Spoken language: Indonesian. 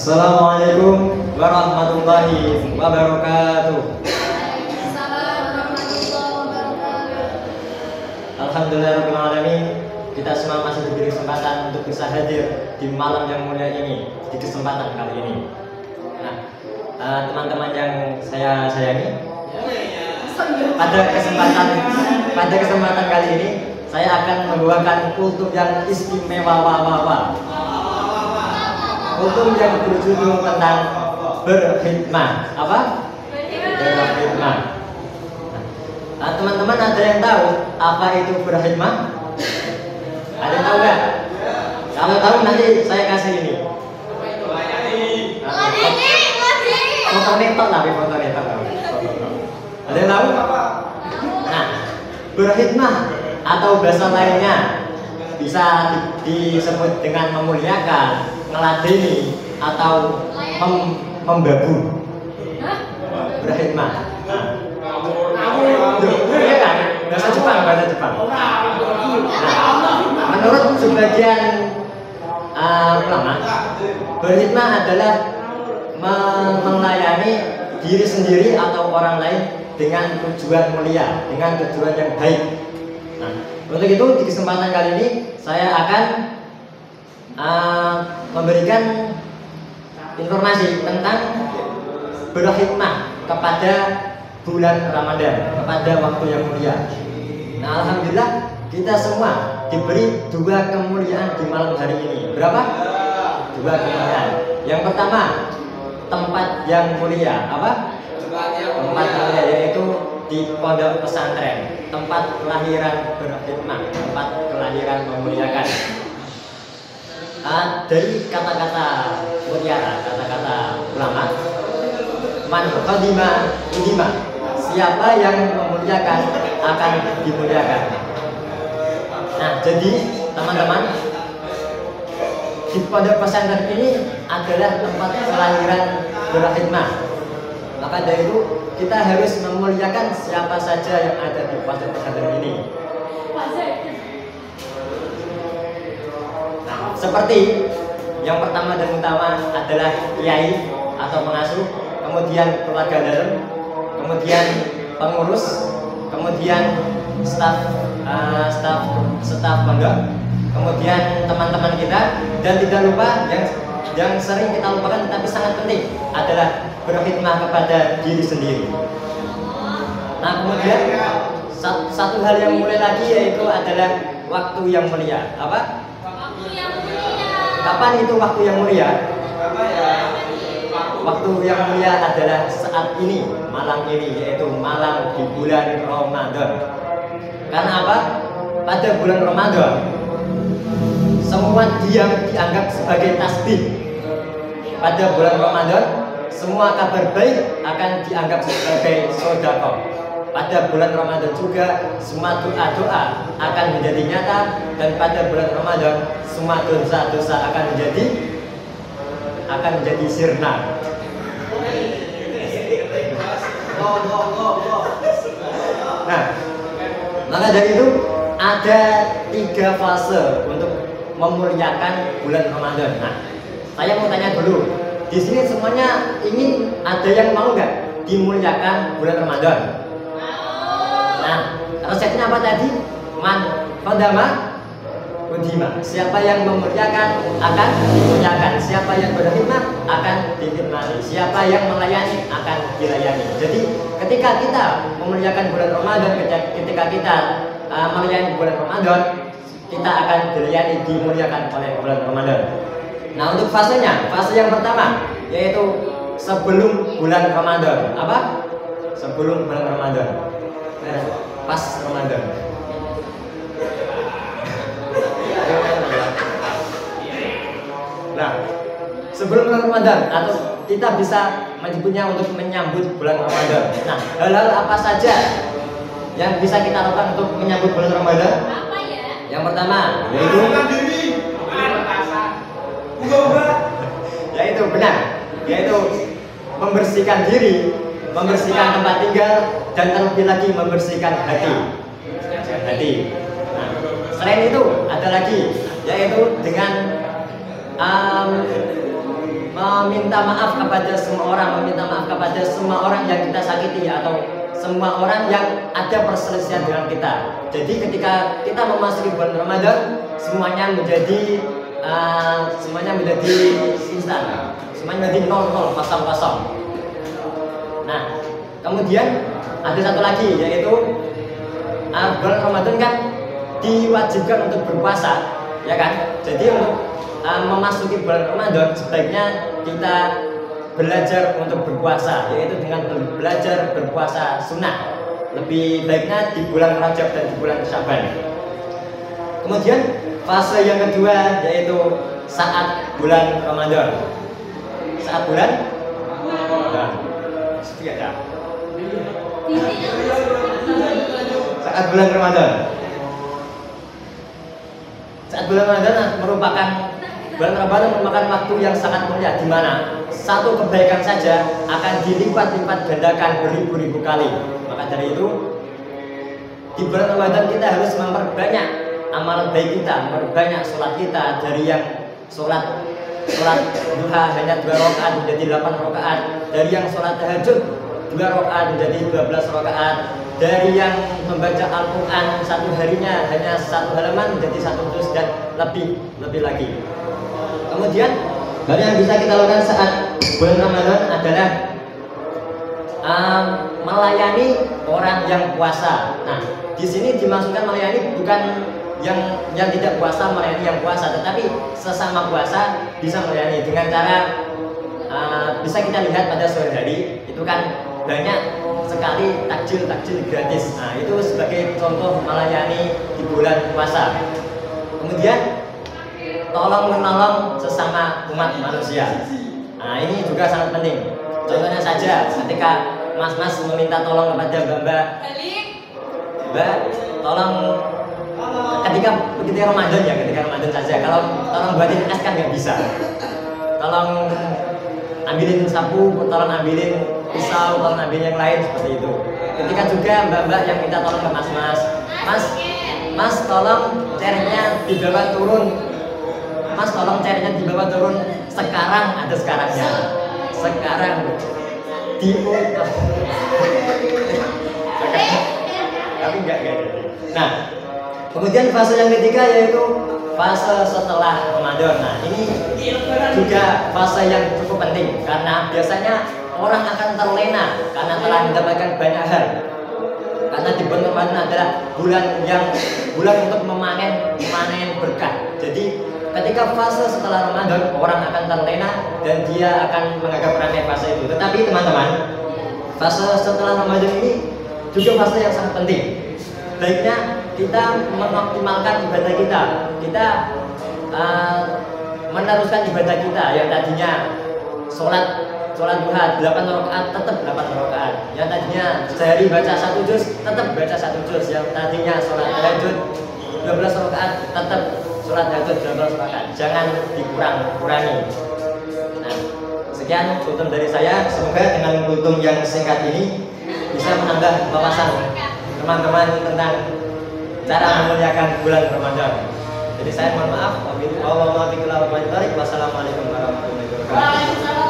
Assalamualaikum warahmatullahi wabarakatuh. Alhamdulillahirrahmanirrahim. Kita semua masih diberi kesempatan untuk bisa hadir di malam yang mulia ini, di kesempatan kali ini. Nah, teman-teman yang saya sayangi, pada kesempatan kali ini saya akan membawakan kultum yang istimewa. Kultum yang berjudul tentang berkhidmat. Apa? Berkhidmat. Nah, teman-teman ada yang tahu apa itu berkhidmat? Ada yang tahu nggak? Kalau tahu nanti saya kasih ini. Foto netok lah, foto netok. Ada yang tahu? Nah, berkhidmat atau bahasa lainnya bisa disebut dengan memuliakan, meladeni, atau membabu. Berkhidmat. Iya kan? Bahasa Jepang. Nah, menurut sebagian ulama, berkhidmat adalah melayani diri sendiri atau orang lain dengan tujuan mulia, dengan tujuan yang baik. Nah, untuk itu di kesempatan kali ini saya akan memberikan informasi tentang berkhidmat kepada bulan Ramadan, kepada waktu yang mulia. Nah, alhamdulillah kita semua diberi dua kemuliaan di malam hari ini. Berapa? Dua kemuliaan. Yang pertama, tempat yang mulia. Apa? Tempat mulia, yaitu di pondok pesantren, tempat kelahiran berkhidmat, tempat kelahiran memuliakan. Dari kata-kata mutiara, kata-kata ulama, man qadima udima, siapa yang memuliakan akan dimuliakan. Nah, jadi teman-teman, di pondok pesantren ini adalah tempat kelahiran berkhidmat. Maka dari itu kita harus memuliakan siapa saja yang ada di pondok pesantren ini. Nah, seperti yang pertama dan utama adalah kiai atau pengasuh, kemudian keluarga dalam, kemudian pengurus, kemudian staf pondok, kemudian teman-teman kita, dan tidak lupa yang sering kita lupakan tapi sangat penting adalah berkhidmat kepada diri sendiri. Nah, kemudian satu hal yang mulia lagi yaitu adalah waktu yang mulia. Apa? Waktu yang mulia. Kapan itu waktu yang mulia? Waktu yang mulia adalah saat ini, malam ini, yaitu malam di bulan Ramadan. Karena apa? Pada bulan Ramadan semua diam dianggap sebagai tasbih. Pada bulan Ramadan semua kabar baik akan dianggap sebagai sedekah. Pada bulan Ramadan juga semua doa-doa akan menjadi nyata, dan pada bulan Ramadan semua dosa-dosa akan menjadi sirna. Nah, maka dari itu ada 3 fase untuk memuliakan bulan Ramadan. Nah, saya mau tanya dulu, di sini semuanya ingin, ada yang mau nggak dimuliakan bulan Ramadan? Nah, resepnya apa tadi? Man qadama udima. Siapa yang memuliakan akan dimuliakan. Siapa yang berkhidmat akan dikhidmati. Siapa yang melayani akan dilayani. Jadi ketika kita memuliakan bulan Ramadan, ketika kita melayani bulan Ramadan, kita akan dilayani, dimuliakan oleh bulan Ramadan. Nah, untuk fasenya, fase yang pertama yaitu sebelum bulan Ramadan. Apa? Sebelum bulan Ramadan. Pas Ramadan. Nah, sebelum bulan Ramadan, atau kita bisa menyebutnya untuk menyambut bulan Ramadan. Nah, hal-hal apa saja yang bisa kita lakukan untuk menyambut bulan Ramadan? Apa ya? Yang pertama yaitu membersihkan diri, membersihkan tempat tinggal, dan terlebih lagi membersihkan hati. Nah, selain itu ada lagi, yaitu dengan meminta maaf kepada semua orang, meminta maaf kepada semua orang yang kita sakiti atau semua orang yang ada perselisihan dengan kita. Jadi ketika kita memasuki bulan Ramadan, semuanya menjadi instan, semuanya menjadi 00, kosong. Nah, kemudian ada satu lagi, yaitu bulan Ramadan kan diwajibkan untuk berpuasa, ya kan? Jadi untuk memasuki bulan Ramadan sebaiknya kita belajar untuk berpuasa, yaitu dengan belajar berpuasa sunnah. Lebih baiknya di bulan Rajab dan di bulan Syaban. Kemudian fase yang kedua yaitu saat bulan Ramadan. Saat bulan Ramadan. Saat bulan Ramadan. Saat bulan Ramadan bulan Ramadan merupakan waktu yang sangat mulia, di mana satu kebaikan saja akan dilipat-lipat gandakan beribu-ribu kali. Maka dari itu, di bulan Ramadan kita harus memperbanyak amalan baik kita, memperbanyak sholat kita, dari yang sholat duha hanya 2 rakaat menjadi 8 rakaat, dari yang sholat tahajud 2 rakaat menjadi 12 rakaat, dari yang membaca Al-Quran satu harinya hanya 1 halaman menjadi 1 juz dan lebih lagi. Kemudian hal yang bisa kita lakukan saat bulan Ramadan adalah melayani orang yang puasa. Nah, di sini dimaksudkan melayani bukan yang tidak puasa melayani yang puasa, tetapi sesama puasa bisa melayani dengan cara bisa kita lihat pada sore hari itu kan banyak sekali takjil gratis. Nah, itu sebagai contoh melayani di bulan puasa. Kemudian tolong menolong sesama umat manusia. Nah, ini juga sangat penting. Contohnya saja ketika mas-mas meminta tolong kepada mbak, tolong ketika Ramadan saja. Kalau tolong buatin es kan nggak bisa. Tolong ambilin sapu, tolong ambilin pisau, tolong ambilin yang lain seperti itu. Ketika juga mbak-mbak yang minta tolong ke mas tolong cernya dibawa turun. Mas tolong cernya dibawa turun sekarang, ada sekarangnya. Sekarang tapi enggak jadi. Nah, kemudian fase yang ketiga yaitu fase setelah Ramadan. Nah, ini juga fase yang cukup penting karena biasanya orang akan terlena karena telah mendapatkan banyak hal. Karena di bulan Ramadan adalah bulan untuk memanen berkah. Jadi ketika fase setelah Ramadan orang akan terlena dan dia akan menganggap remeh fase itu. Tetapi teman-teman, fase setelah Ramadan ini juga fase yang sangat penting. Baiknya kita mengoptimalkan ibadah kita. Kita meneruskan ibadah kita yang tadinya sholat duha 8 rakaat tetap 8 rakaat. Yang tadinya sehari baca 1 juz tetap baca 1 juz. Yang tadinya sholat tahajud 12 rakaat tetap sholat tahajud 12 rakaat. Jangan dikurangi. Nah, sekian kultum dari saya. Semoga dengan kultum yang singkat ini bisa menambah wawasan teman-teman tentang cara memuliakan bulan Ramadan. Jadi saya mohon maaf. Wassalamualaikum warahmatullahi wabarakatuh.